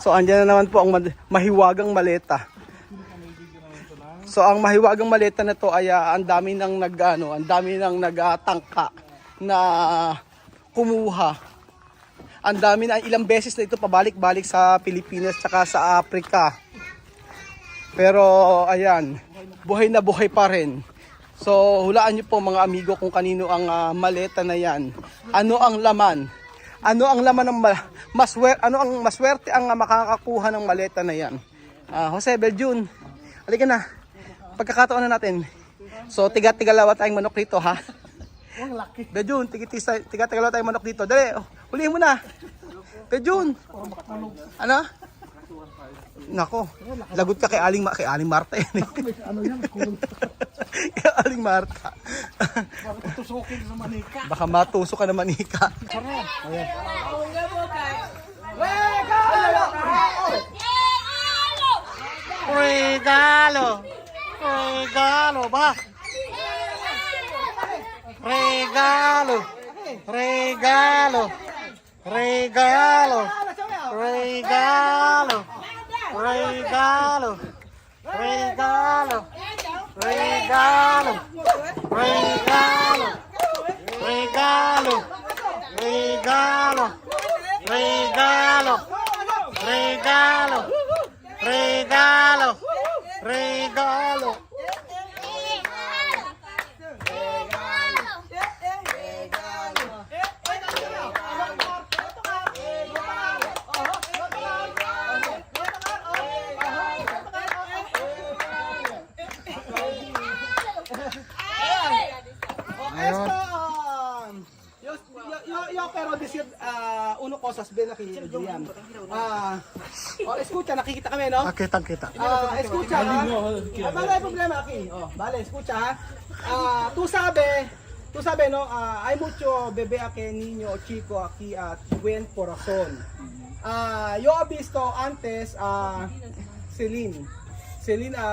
So andyan na naman po ang mahiwagang maleta. So ang mahiwagang maleta na to ay ang dami nang nagtangka na kumuha. Ang dami na, ilang beses na ito pabalik-balik sa Pilipinas tsaka sa Africa. Pero ayan, buhay na buhay pa rin. So hulaan niyo po mga amigo kung kanino ang maleta na yan. Ano ang laman? Ano ang laman ng ano ang maswerte ang makakakuha ng maleta na yan? Jose Beljun, halika na. Pagkakataon na natin. So tiga-tigalawa tayong manok dito ha. Beljun, tiga-tigalawa tayong manok dito. Dali, hulihin mo na. Beljun. Ano? Nako, lagot ka kay Aling Marta yan. Ano yan? Kay Aling Marta. Baka tusukin sa manika. Baka matusok ka na manika. Ayan. Regalo! Regalo ba? Regalo! Regalo! Regalo! Regalo! Regalo! Regalo! Regalo! Regalo! Regalo! Regalo! Regalo! Regalo! Regalo! Regalo! Yo pero decir uno cosas bien aquí Julian. Escucha, nakikita kami no? Kita. Escucha. Vale, hay problema aquí. Vale, escucha. Tú sabes no, hay mucho bebé aquí, niño o chico aquí at buen corazón. Yo he visto antes Celine,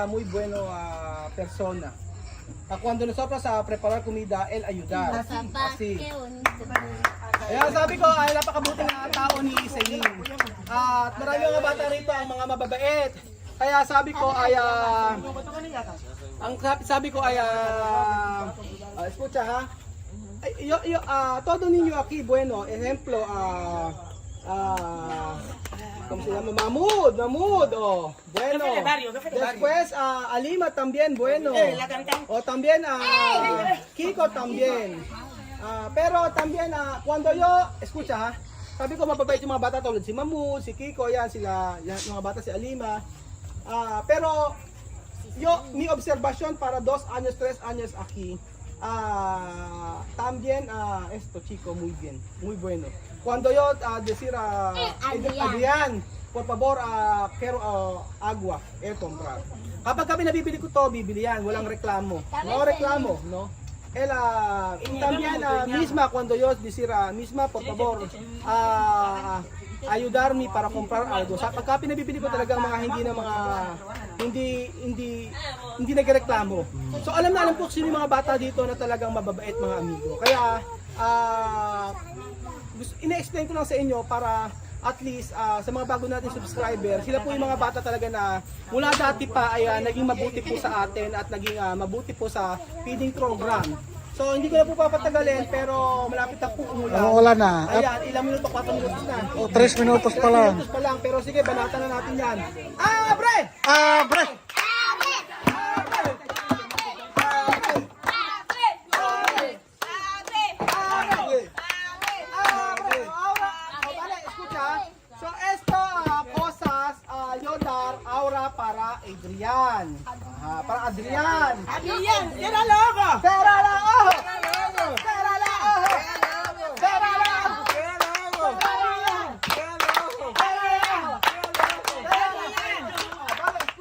muy bueno persona. Cuando nosotros preparar comida, él ayudar. Así. Kaya sabi ko, ay napakabuting tao ni Celine. At marami mga bata rito ang mga mababait. Kaya sabi ko ay escucha ha. Todo niño aquí bueno, ejemplo ¿cómo se llama? Mahmoud, bueno. Después Alima también, bueno. O también Kiko también. Pero también cuando yo, escucha ha, sabi ko mababait yung mga bata tulad si Mahmoud, si Kiko, yan sila, yan, mga bata si Alima. Pero mi observación para 2 años, 3 años aquí. También esto chico muy bien, muy bueno. Cuando yo decir Adrian, por favor quiero agua, comprar. Kapag kami nabibili ko to, bibili yan, walang reklamo. No reklamo, no. También misma cuando yo decir misma por favor ayudarme para comprar algo. Sa pagka pinabibili ko talagang mga hindi nagreklamo. So alam ko sino yung mga bata dito na talagang mababait mga amigo. Kaya ina-explain ko lang sa inyo para at least sa mga bago natin subscriber, sila po yung mga bata talaga na mula dati pa ay naging mabuti po sa atin at naging mabuti po sa feeding program. So hindi ko na po papatagalin pero malapit na po umulan. Umulan na. Ayan, ilang minuto, 4 minutos na. 3 minutos pa lang. 3 minutos pa lang, pero sige, banatan na natin yan. Bre! Bre! So esto cosas yo dar ahora para Adrian. Para Adrian. Adrian, tira la ojo. Cierra la ojo. Cierra la ojo. Cierra la ojo.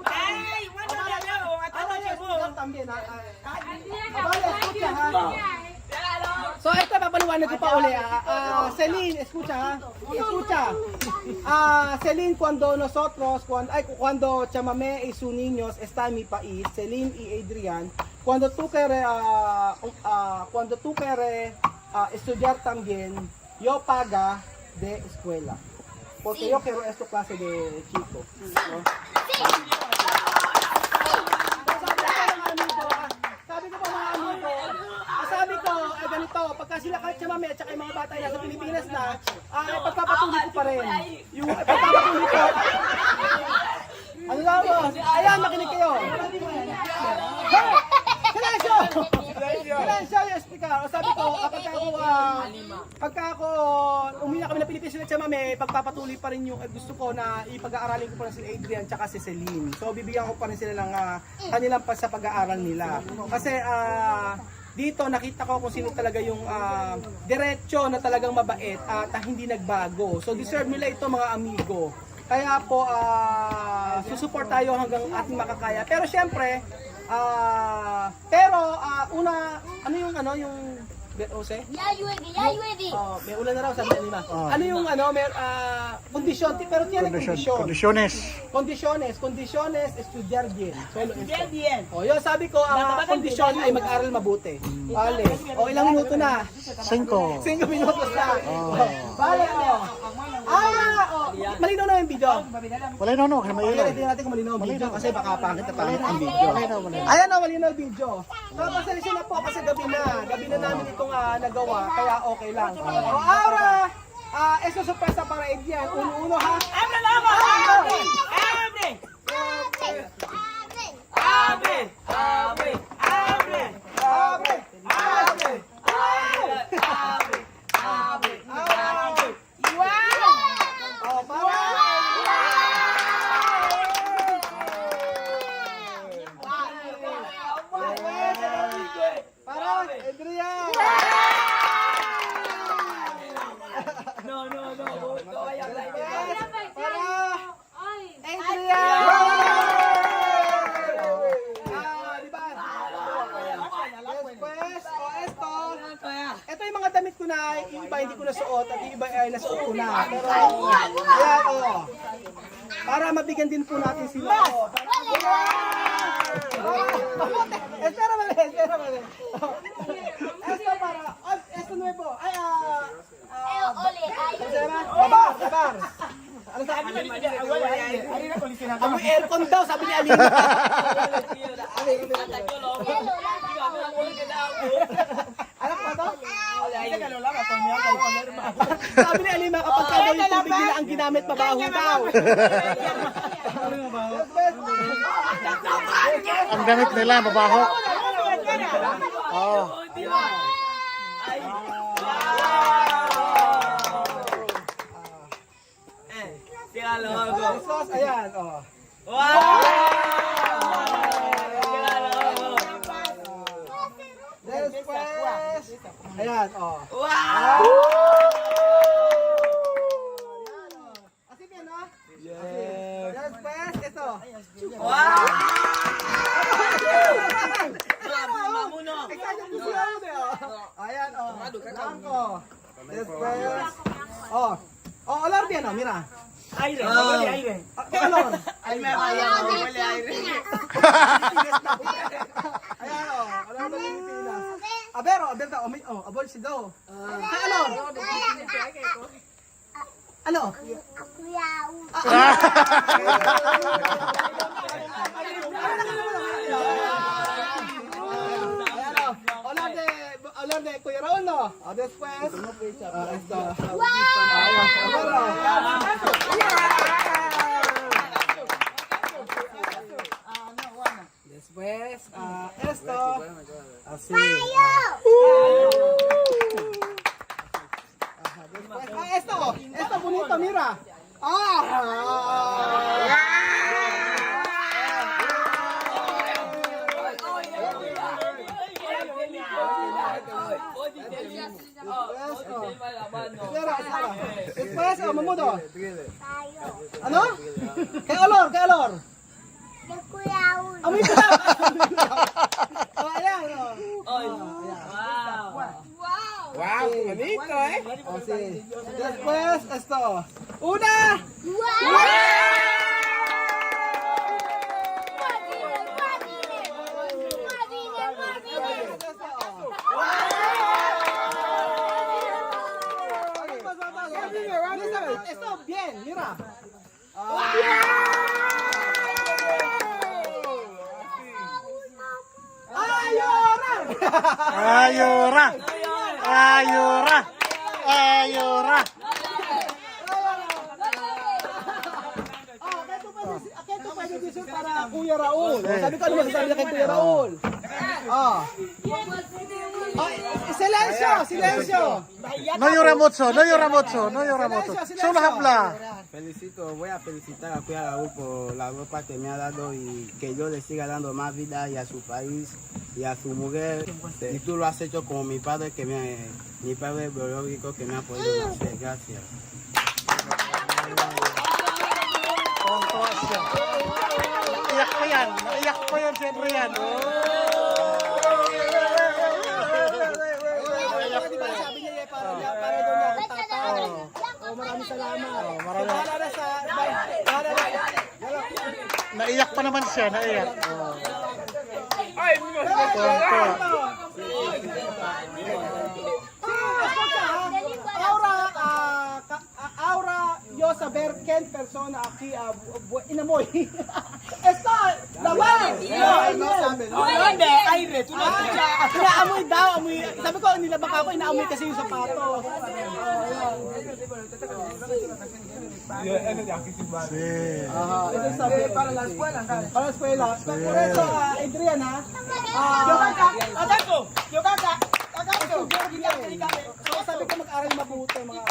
Ay, bueno, ya luego, También. So ito papaliwanag ko pa uli. Celine, escucha ha. Escucha. Celine, cuando Chamamé y sus niños está en mi país, Celine y Adrian, cuando tú quieres estudiar también, yo paga de escuela. porque yo quiero esta clase de chico. ¿No? Sabi ko, ganito, pagka sila kahit siya mami at saka yung mga bata yan sa Pilipinas na, pagpapatuloy ko pa rin. Yung pagpapatuloy ko. Ano lang mo? Ayan, makinig kayo. Hey! Silencio! Silencio yung speaker. O sabi ko, pagka ako umuwi na kami ng Pilipinas sila siya mami, pagpapatuloy pa rin yung gusto ko na ipag-aaralin ko pa rin si Adrian tsaka si Celine. So bibigyan ko pa rin sila ng kanilang pa sa pag-aaral nila. Kasi dito nakita ko kung sino talaga yung diretso na talagang mabait at hindi nagbago. So deserve nila ito mga amigo. Kaya po susuport tayo hanggang ating makakaya. Pero syempre, una yung Jose? Ya llueve. Oh, may ulan na raw sabi ni Lima. Ano yung kondisyon, pero tiene kondisyon. Condiciones estudiar bien. Solo esto. Oh, yun sabi ko, ang kondisyon ay mag-aral mabuti. Vale. O ilang minuto na? 5 minutos na. Vale, malinaw na yung video. Wala no, kaya Ayun, hindi natin kung malinaw ang video kasi baka pangit na pangit ang video. Ayan na, malinaw ang video. So, pasensya na po kasi gabi na namin itong nagawa, kaya okay lang. O, ahora, eso sorpresa para Adrian. Uno, ha? ¡Abre la boca! ¡Abre! ¡Abre! ¡Abre! ¡Abre! ¡Abre! Abre! O, para Adrian! No. Ito yung mga damit ko na yung iba hindi ko nasuot at yung iba ay nasuot ko na. Pero ayan, para mabigyan din po natin sila. Espera mali. Esto nuevo. Ay, Babar. Ano sabi niya? Amoy aircon daw, sabi ni Alina. Anak mo to? Sabi ni Alima, kapag ka daw yung tubig nila ang ginamit, mabaho daw. Ang gamit nila, mabaho. Oh. Sauce, ayan, Después, ayan, Así bien, ¿no? Después, esto. Ayan, blanco. Después, olor bien, mira. Aire, aire. ¿Qué olor? Aire. Ayan, olor ng Pilipinas. A ver, abol si daw. ¿Qué olor? Ano? Olor de Kuya Raul, no? Después, esto. Después, esto. Así. Después, esto bonito, mira. Después, mamudo. Ano? Kay olor. Amoy ko lang. Ayan. Wow, bonito, Sí. Después, esto. Una. Esto bien, mira. Ayora! Ayora! Ayora! Ito pwede dessert para Kuya Raul. Sabi ko ano masasabi na kay Kuya Raul. Silencio! Silencio! No Yoramotso, no Yoramotso, no Yoramotso. Solo habla. Voy a felicitar a Kuya Raúl por la ropa que me ha dado y que yo le siga dando más vida y a su país y a su mujer. Y tú lo has hecho como mi padre mi padre biológico que me ha podido nacer. Gracias. Tuwa siya. Iyak pa yan. Iyak pa yan, siyempre yan. Sabi niya para doon na ako tataw. Maraming salamat. Bahala na sa... Bahala na. Naiyak pa naman siya, naiyak. Tuwa. Ahora yo saber quién persona aquí inamoy. Está laban. No sabi. Hindi, aire. Inaamoy daw, amoy. Sabi ko nilabak ako, inaamoy kasi yung sapatos. Ito sabi para la escuela. Para la escuela. Por eso, Adrian ha. Yo kaka. So sabi ko mag-aral mabuti mga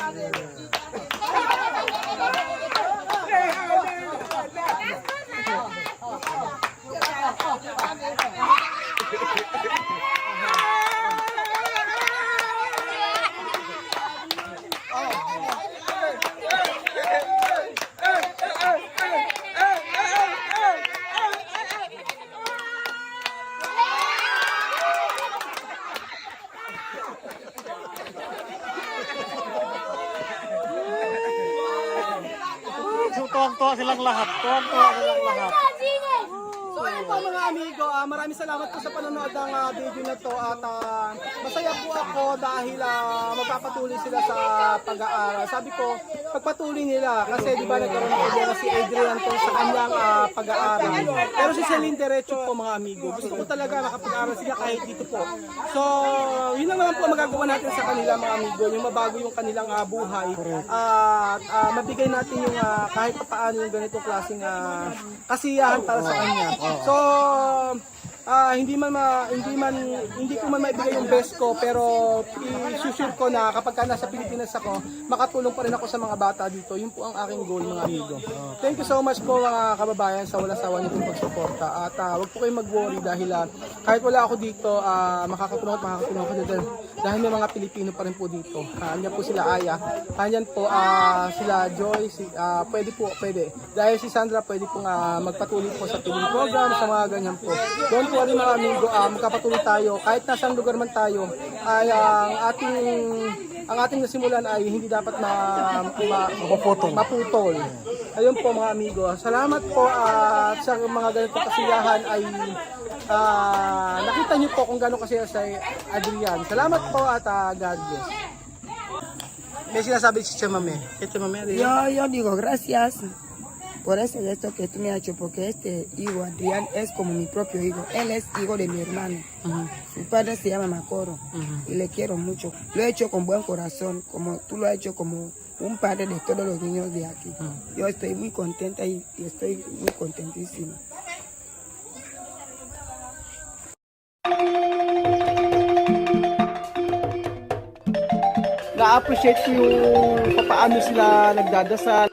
Tuwang-tuwa silang lahat. Tuwang-tuwa silang lahat. So ayun po mga amigo, maraming salamat po sa panonood ng video na to at masaya po ako dahil magpapatuloy sila sa pag-aaral. Sabi ko, pagpatuloy nila kasi di ba nagkaroon ng problema si Adrian to sa kanyang pag-aaral. Pero si Celine diretso po mga amigo. Gusto ko talaga makapag-aaral sila kahit dito po. So yun lang naman po magagawa natin sa kanila mga amigo, yung mabago yung kanilang buhay at mabigay natin yung kahit paano yung ganitong klaseng kasiyahan para sa kanya. So hindi ko man maibigay yung best ko pero i-sure ko na kapag nasa Pilipinas ako, makatulong pa rin ako sa mga bata dito. Yun po ang aking goal mga amigo. Thank you so much po mga kababayan sa walang sawa niyo pong pagsuporta at wag po kayong mag-worry dahil kahit wala ako dito, makakatulong ako dito dahil may mga Pilipino pa rin po dito. Andyan po sila Aya, andyan po sila Joy, pwede. Dahil si Sandra pwede po magpatuloy po sa TV program, sa mga ganyan po. Don't worry mga amigo, magkapatuloy tayo. Kahit nasang lugar man tayo, ay ang ating nasimulan ay hindi dapat maputol. Ayun po mga amigo. Salamat po at sa mga ganitong kasiyahan ay nakita niyo po kung gaano kasiya sa Adrian. Salamat po at God bless. May sinasabi si Chamame. Yo digo gracias por ese gesto que tú me has hecho, porque este hijo, Adrián, es como mi propio hijo. Él es hijo de mi hermano. Su padre se llama Macoro y le quiero mucho. Lo he hecho con buen corazón, como tú lo has hecho como un padre de todos los niños de aquí. Yo estoy muy contenta y estoy muy contentísima. Na-appreciate ko yung paano sila nagdadasal.